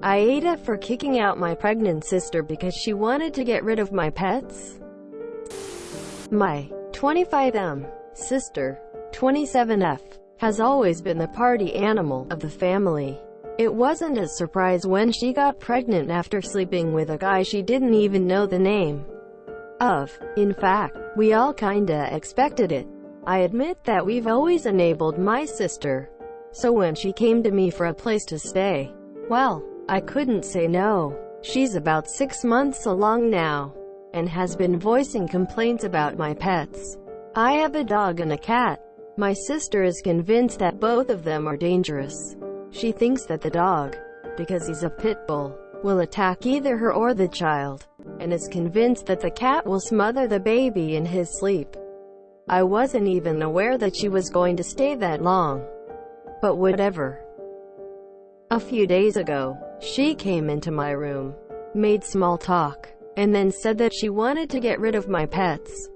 AITA for kicking out my pregnant sister because she wanted to get rid of my pets. My 25M sister, 27F, has always been the party animal of the family. It wasn't a surprise when she got pregnant after sleeping with a guy she didn't even know the name of. In fact, we all kinda expected it. I admit that we've always enabled my sister. So when she came to me for a place to stay, well, I couldn't say no. She's about 6 months along now, and has been voicing complaints about my pets. I have a dog and a cat. My sister is convinced that both of them are dangerous. She thinks that the dog, because he's a pit bull, will attack either her or the child, and is convinced that the cat will smother the baby in his sleep. I wasn't even aware that she was going to stay that long. But whatever. A few days ago, she came into my room, made small talk, and then said that she wanted to get rid of my pets.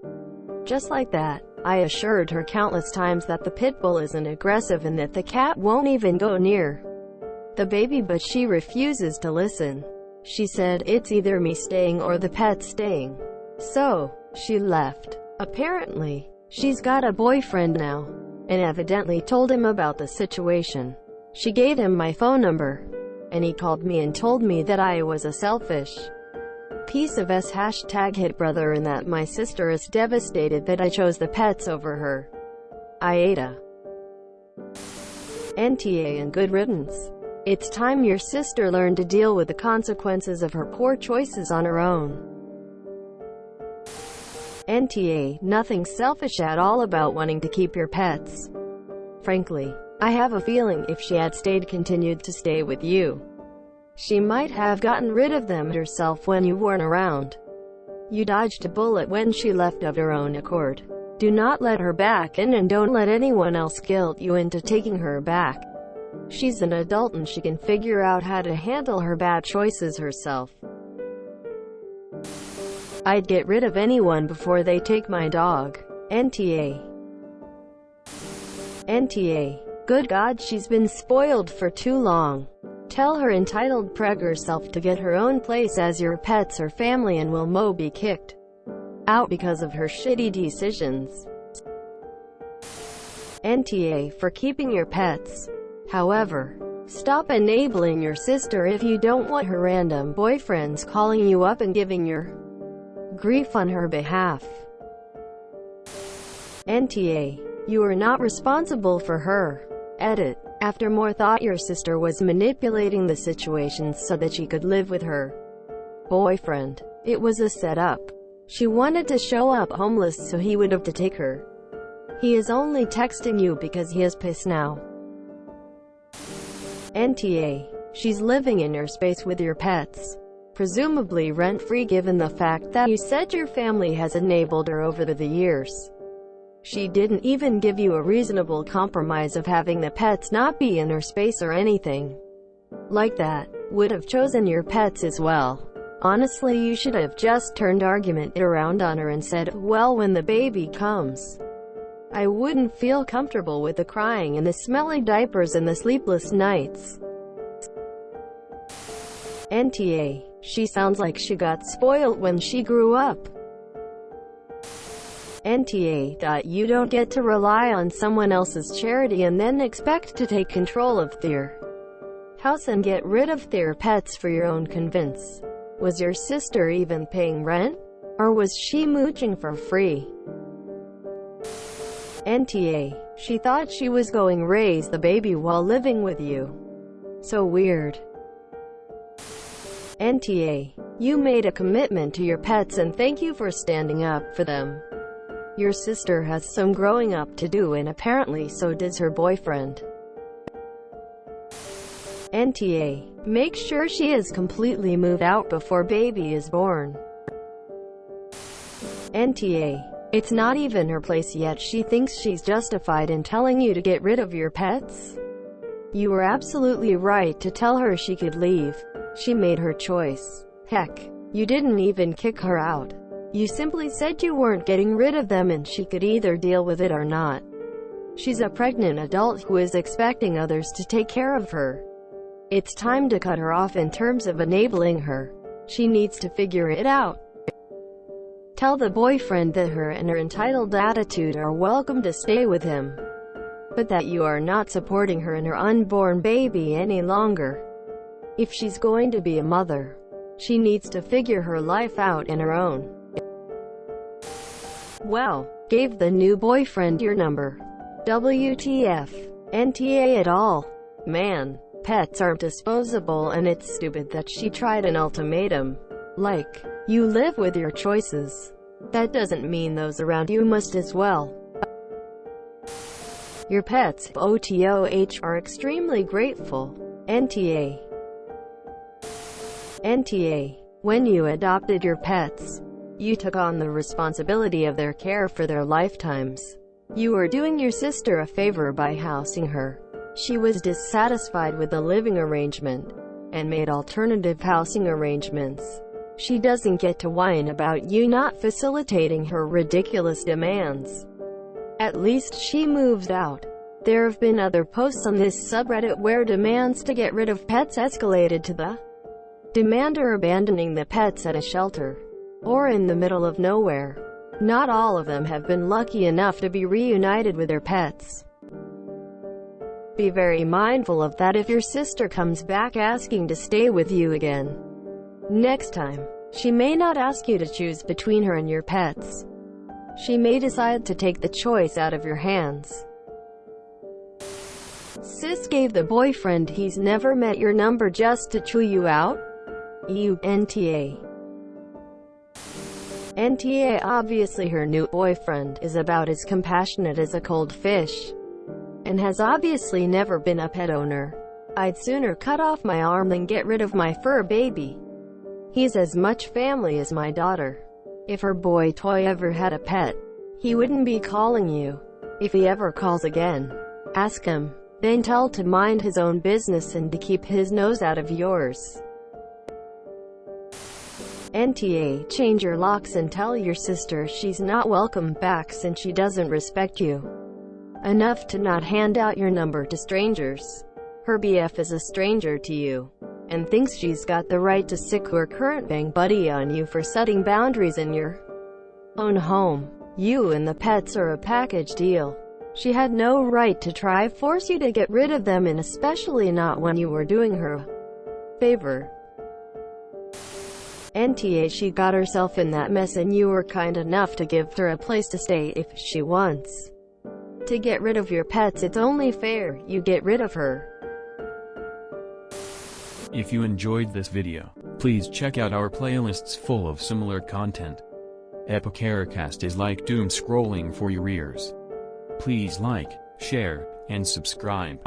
Just like that, I assured her countless times that the pit bull isn't aggressive and that the cat won't even go near the baby, but she refuses to listen. She said, "It's either me staying or the pet staying." So, she left. Apparently, she's got a boyfriend now, and evidently told him about the situation. She gave him my phone number, and he called me and told me that I was a selfish piece of s #hit brother and that my sister is devastated that I chose the pets over her. AITA. NTA and good riddance. It's time your sister learned to deal with the consequences of her poor choices on her own. NTA, nothing selfish at all about wanting to keep your pets. Frankly, I have a feeling if she had continued to stay with you, she might have gotten rid of them herself when you weren't around. You dodged a bullet when she left of her own accord. Do not let her back in, and don't let anyone else guilt you into taking her back. She's an adult and she can figure out how to handle her bad choices herself. I'd get rid of anyone before they take my dog. NTA. NTA. Good God, she's been spoiled for too long. Tell her entitled preg herself to get her own place as your pets or family and will be kicked out because of her shitty decisions. NTA for keeping your pets. However, stop enabling your sister if you don't want her random boyfriends calling you up and giving your grief on her behalf. NTA. You are not responsible for her. Edit. After more thought, your sister was manipulating the situation so that she could live with her boyfriend. It was a setup. She wanted to show up homeless so he would have to take her. He is only texting you because he is pissed now. NTA. She's living in your space with your pets, presumably rent-free, given the fact that you said your family has enabled her over the years. She didn't even give you a reasonable compromise of having the pets not be in her space or anything like that. Would have chosen your pets as well. Honestly, you should have just turned argument around on her and said, "Well, when the baby comes, I wouldn't feel comfortable with the crying and the smelly diapers and the sleepless nights." NTA. She sounds like she got spoiled when she grew up. NTA. You don't get to rely on someone else's charity and then expect to take control of their house and get rid of their pets for your own convenience. Was your sister even paying rent? Or was she mooching for free? NTA. She thought she was going raise the baby while living with you. So weird. NTA. You made a commitment to your pets and thank you for standing up for them. Your sister has some growing up to do, and apparently so does her boyfriend. NTA. Make sure she is completely moved out before baby is born. NTA. It's not even her place yet. She thinks she's justified in telling you to get rid of your pets. You were absolutely right to tell her she could leave. She made her choice. Heck, you didn't even kick her out. You simply said you weren't getting rid of them and she could either deal with it or not. She's a pregnant adult who is expecting others to take care of her. It's time to cut her off in terms of enabling her. She needs to figure it out. Tell the boyfriend that her and her entitled attitude are welcome to stay with him, but that you are not supporting her and her unborn baby any longer. If she's going to be a mother, she needs to figure her life out on her own. Well, gave the new boyfriend your number. WTF. NTA at all. Man, pets aren't disposable, and it's stupid that she tried an ultimatum. Like, you live with your choices. That doesn't mean those around you must as well. Your pets, OTOH, are extremely grateful. NTA. NTA. When you adopted your pets, you took on the responsibility of their care for their lifetimes. You were doing your sister a favor by housing her. She was dissatisfied with the living arrangement and made alternative housing arrangements. She doesn't get to whine about you not facilitating her ridiculous demands. At least she moves out. There have been other posts on this subreddit where demands to get rid of pets escalated to the demander abandoning the pets at a shelter or in the middle of nowhere. Not all of them have been lucky enough to be reunited with their pets. Be very mindful of that if your sister comes back asking to stay with you again. Next time, she may not ask you to choose between her and your pets. She may decide to take the choice out of your hands. Sis gave the boyfriend he's never met your number just to chew you out? NTA. NTA. Obviously her new boyfriend is about as compassionate as a cold fish, and has obviously never been a pet owner. I'd sooner cut off my arm than get rid of my fur baby. He's as much family as my daughter. If her boy toy ever had a pet, he wouldn't be calling you. If he ever calls again, ask him, then tell to mind his own business and to keep his nose out of yours. NTA. Change your locks and tell your sister she's not welcome back since she doesn't respect you enough to not hand out your number to strangers. Her BF is a stranger to you and thinks she's got the right to sick her current bang buddy on you for setting boundaries in your own home. You and the pets are a package deal. She had no right to try force you to get rid of them, and especially not when you were doing her a favor. NTA. She got herself in that mess and you were kind enough to give her a place to stay. If she wants to get rid of your pets, it's only fair you get rid of her. If you enjoyed this video, please check out our playlists full of similar content. AmITheAsshole is like doom scrolling for your ears. Please like, share, and subscribe.